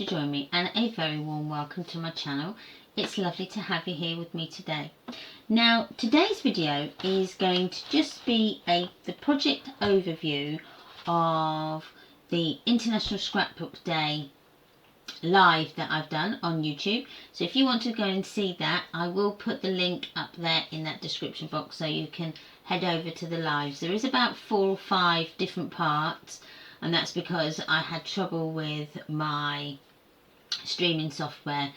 to join me, and a very warm welcome to my channel. It's lovely to have you here with me today. Now, today's video is going to just be the project overview of the International Scrapbook Day live that I've done on YouTube. So if you want to go and see that, I will put the link up there in that description box so you can head over to the lives. There is about 4 or 5 different parts, and that's because I had trouble with my streaming software,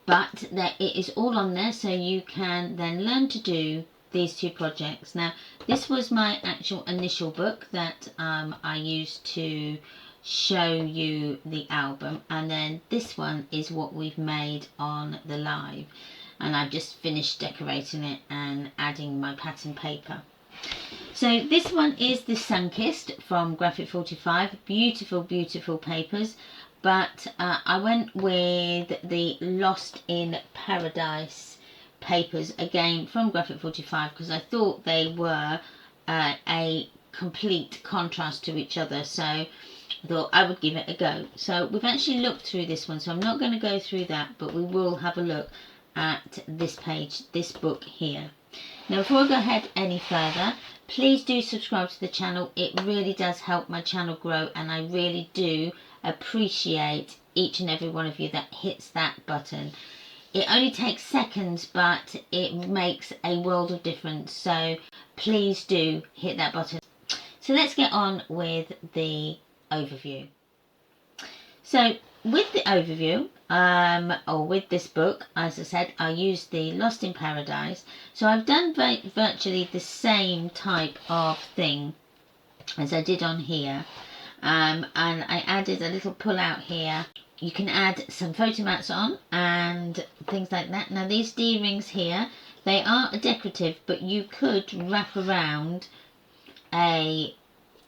but it is all on there, so you can then learn to do these 2 projects. Now, this was my actual initial book that I used to show you the album, and then this one is what we've made on the live, and I've just finished decorating it and adding my pattern paper. So this one is the Sunkissed from Graphic 45. Beautiful, beautiful papers, but I went with the Lost in Paradise papers again from Graphic 45 because I thought they were a complete contrast to each other, so I thought I would give it a go. So we've actually looked through this one, so I'm not going to go through that, but we will have a look at this page, this book here. Now, before I go ahead any further, please do subscribe to the channel. It really does help my channel grow, and I really do appreciate each and every one of you that hits that button. It only takes seconds, but it makes a world of difference, so please do hit that button. So let's get on with the overview. So with the overview, or with this book, as I said, I used the Lost in Paradise. So I've done virtually the same type of thing as I did on here, and I added a little pull out here. You can add some photo mats on and things like that. Now these D-rings here, they are decorative, but you could wrap around a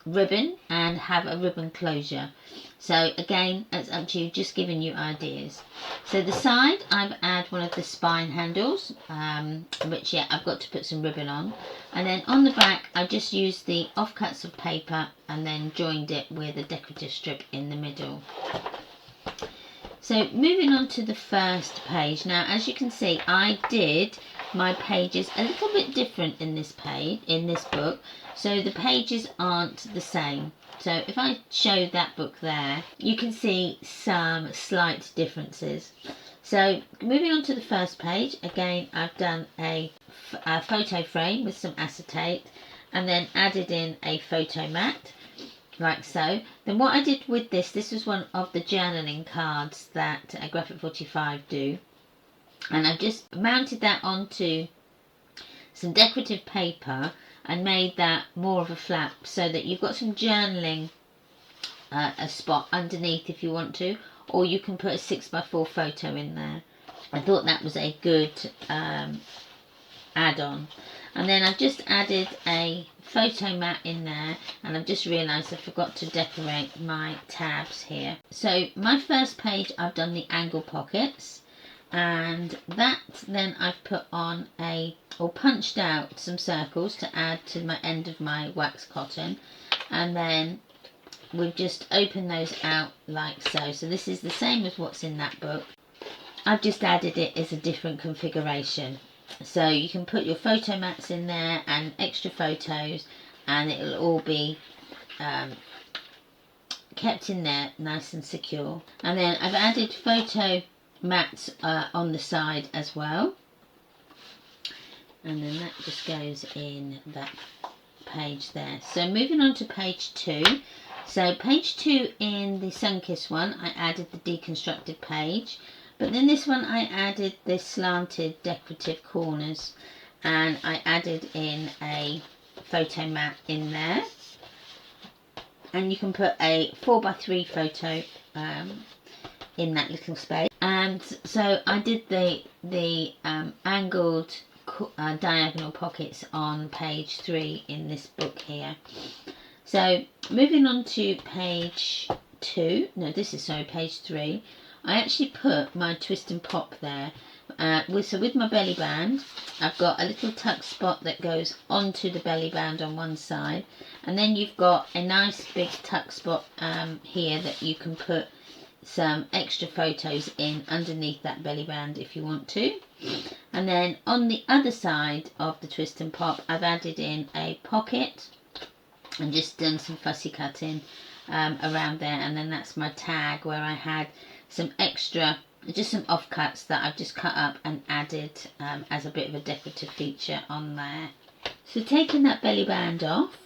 ribbon and have a ribbon closure. So again, it's up to you, just giving you ideas. So the side, I've added one of the spine handles, which I've got to put some ribbon on. And then on the back, I just used the offcuts of paper and then joined it with a decorative strip in the middle. So moving on to the first page. Now, as you can see, I did my pages a little bit different in this book, so the pages aren't the same. So if I show that book there, you can see some slight differences. So moving on to the first page, again I've done a photo frame with some acetate and then added in a photo mat like so. Then what I did with this was one of the journaling cards that Graphic 45 do, and I've just mounted that onto some decorative paper and made that more of a flap so that you've got some journaling a spot underneath if you want to, or you can put a 6x4 photo in there. I thought that was a good add-on. And then I've just added a photo mat in there, and I've just realised I forgot to decorate my tabs here. So my first page, I've done the angle pockets, and that then I've put on or punched out some circles to add to my end of my wax cotton, and then we've just opened those out like so. So this is the same as what's in that book. I've just added it as a different configuration. So you can put your photo mats in there and extra photos, and it'll all be kept in there nice and secure. And then I've added photo mats on the side as well, and then that just goes in that page there. So moving on to page 2. So page 2 in the Sunkissed one, I added the deconstructed page, but then this one I added the slanted decorative corners, and I added in a photo mat in there, and you can put a 4x3 photo in that little space. And so I did the angled diagonal pockets on page 3 in this book here. So moving on to page 2, no, this is page 3. I actually put my twist and pop there. With my belly band, I've got a little tuck spot that goes onto the belly band on one side, and then you've got a nice big tuck spot here that you can put some extra photos in underneath that belly band if you want to. And then on the other side of the twist and pop, I've added in a pocket and just done some fussy cutting around there. And then that's my tag where I had some extra, just some offcuts that I've just cut up and added as a bit of a decorative feature on there. So taking that belly band off,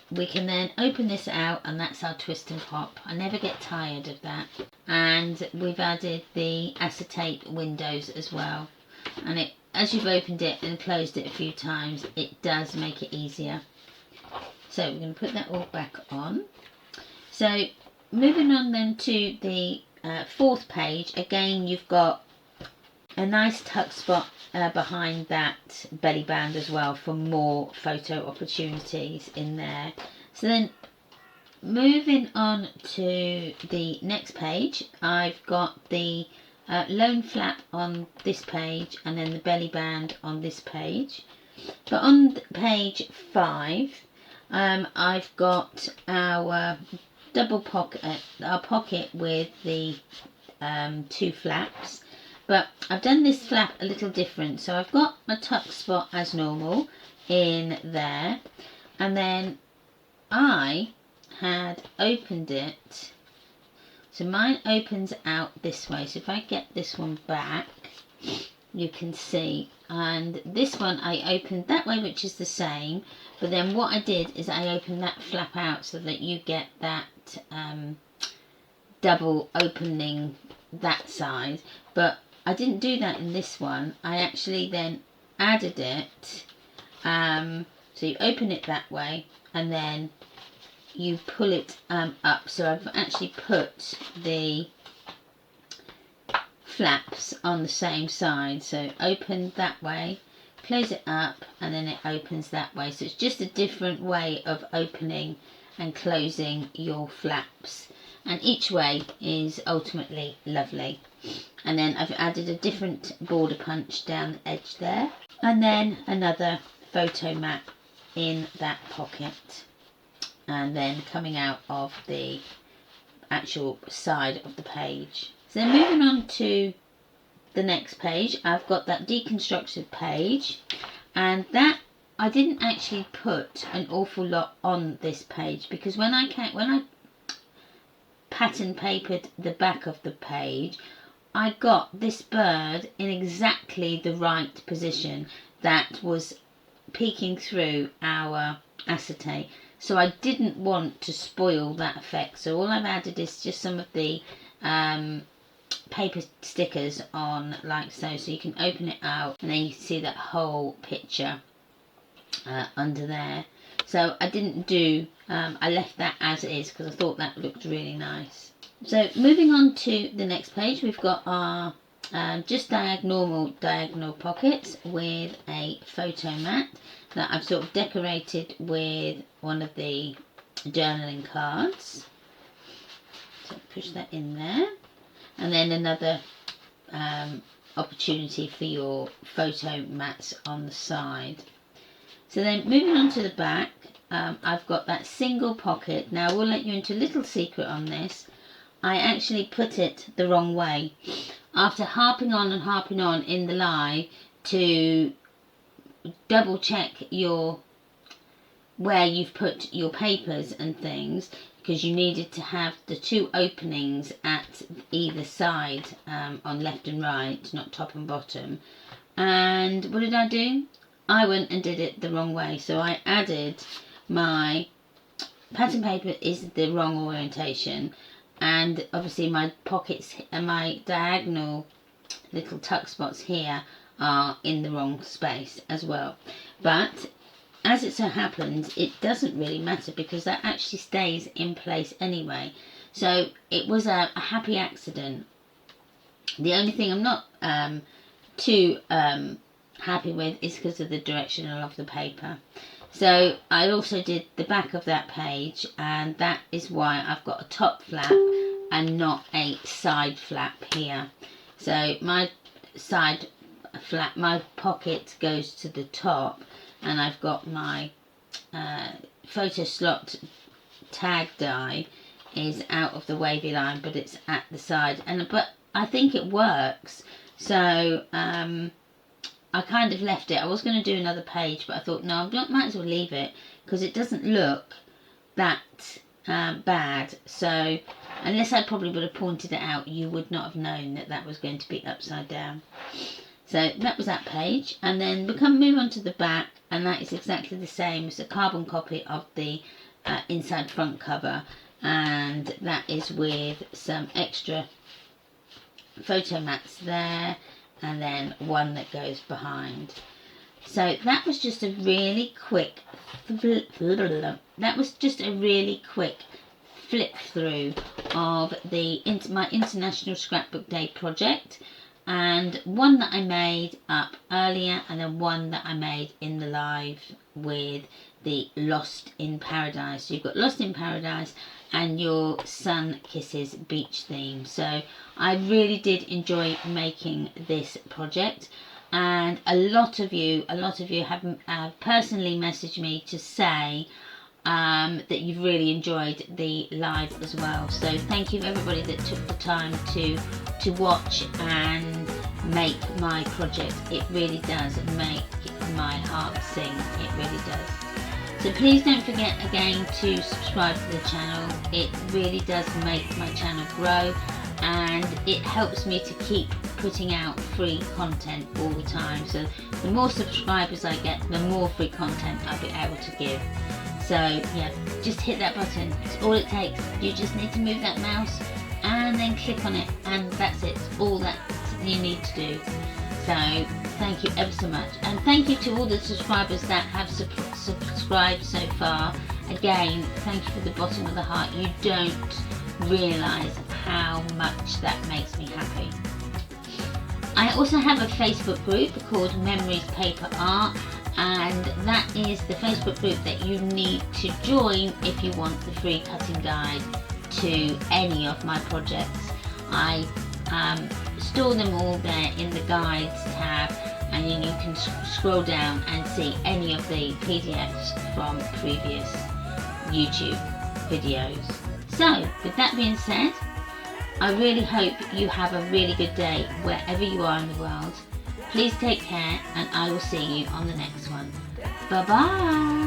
we can then open this out, and that's our twist and pop. I never get tired of that. And we've added the acetate windows as well, and it, as you've opened it and closed it a few times, it does make it easier. So we're going to put that all back on. So moving on then to the fourth page, again you've got a nice tuck spot behind that belly band as well for more photo opportunities in there. So then moving on to the next page, I've got the lone flap on this page and then the belly band on this page. But on page 5, I've got our double pocket, our pocket with the 2 flaps. But I've done this flap a little different. So I've got my tuck spot as normal in there. And then I had opened it. So mine opens out this way. So if I get this one back, you can see. And this one I opened that way, which is the same. But then what I did is I opened that flap out so that you get that double opening that side. But I didn't do that in this one. I actually then added it. So you open it that way and then you pull it up. So I've actually put the flaps on the same side. So open that way, close it up, and then it opens that way. So it's just a different way of opening and closing your flaps. And each way is ultimately lovely. And then I've added a different border punch down the edge there. And then another photo mat in that pocket. And then coming out of the actual side of the page. So then moving on to the next page, I've got that deconstructed page. And that, I didn't actually put an awful lot on this page, because when I pattern papered the back of the page, I got this bird in exactly the right position that was peeking through our acetate. So I didn't want to spoil that effect. So all I've added is just some of the paper stickers on like so. So you can open it out and then you can see that whole picture under there. So I didn't do, I left that as is because I thought that looked really nice. So moving on to the next page, we've got our just diagonal pockets with a photo mat that I've sort of decorated with one of the journaling cards. So push that in there. And then another opportunity for your photo mats on the side. So then moving on to the back, I've got that single pocket. Now I will let you into a little secret on this. I actually put it the wrong way. After harping on and harping on in the live to double check where you've put your papers and things, because you needed to have the 2 openings at either side on left and right, not top and bottom. And what did I do? I went and did it the wrong way. So I added my pattern paper is the wrong orientation, and obviously my pockets and my diagonal little tuck spots here are in the wrong space as well. But as it so happens, it doesn't really matter because that actually stays in place anyway. So it was a happy accident. The only thing I'm not too happy with is because of the directional of the paper. So I also did the back of that page, and that is why I've got a top flap and not a side flap here. So my side flap, my pocket goes to the top, and I've got my photo slot tag die is out of the wavy line, but it's at the side, but I think it works. So I kind of left it. I was going to do another page, but I thought no, I might as well leave it because it doesn't look that bad. So unless I probably would have pointed it out, you would not have known that that was going to be upside down. So that was that page, and then we can move on to the back, and that is exactly the same. It's a carbon copy of the inside front cover, and that is with some extra photo mats there, and then one that goes behind. So that was just a really quick flip through of my International Scrapbook Day project, and one that I made up earlier, and then one that I made in the live with the Lost in Paradise. So you've got Lost in Paradise and your Sun Kisses beach theme. So I really did enjoy making this project, and a lot of you have personally messaged me to say that you've really enjoyed the live as well. So thank you everybody that took the time to watch and make my project. It really does make my heart sing. It really does. So please don't forget again to subscribe to the channel. It really does make my channel grow, and it helps me to keep putting out free content all the time. So the more subscribers I get, the more free content I'll be able to give. So yeah, just hit that button. It's all it takes. You just need to move that mouse and then click on it, and that's it. It's all that you need to do. So thank you ever so much, and thank you to all the subscribers that have subscribed so far. Again, thank you from the bottom of the heart. You don't realise how much that makes me happy. I also have a Facebook group called Memories Paper Art, and that is the Facebook group that you need to join if you want the free cutting guide to any of my projects. I store them all there in the guides tab, and then you can scroll down and see any of the PDFs from previous YouTube videos. So with that being said, I really hope you have a really good day wherever you are in the world. Please take care, and I will see you on the next one. Bye bye.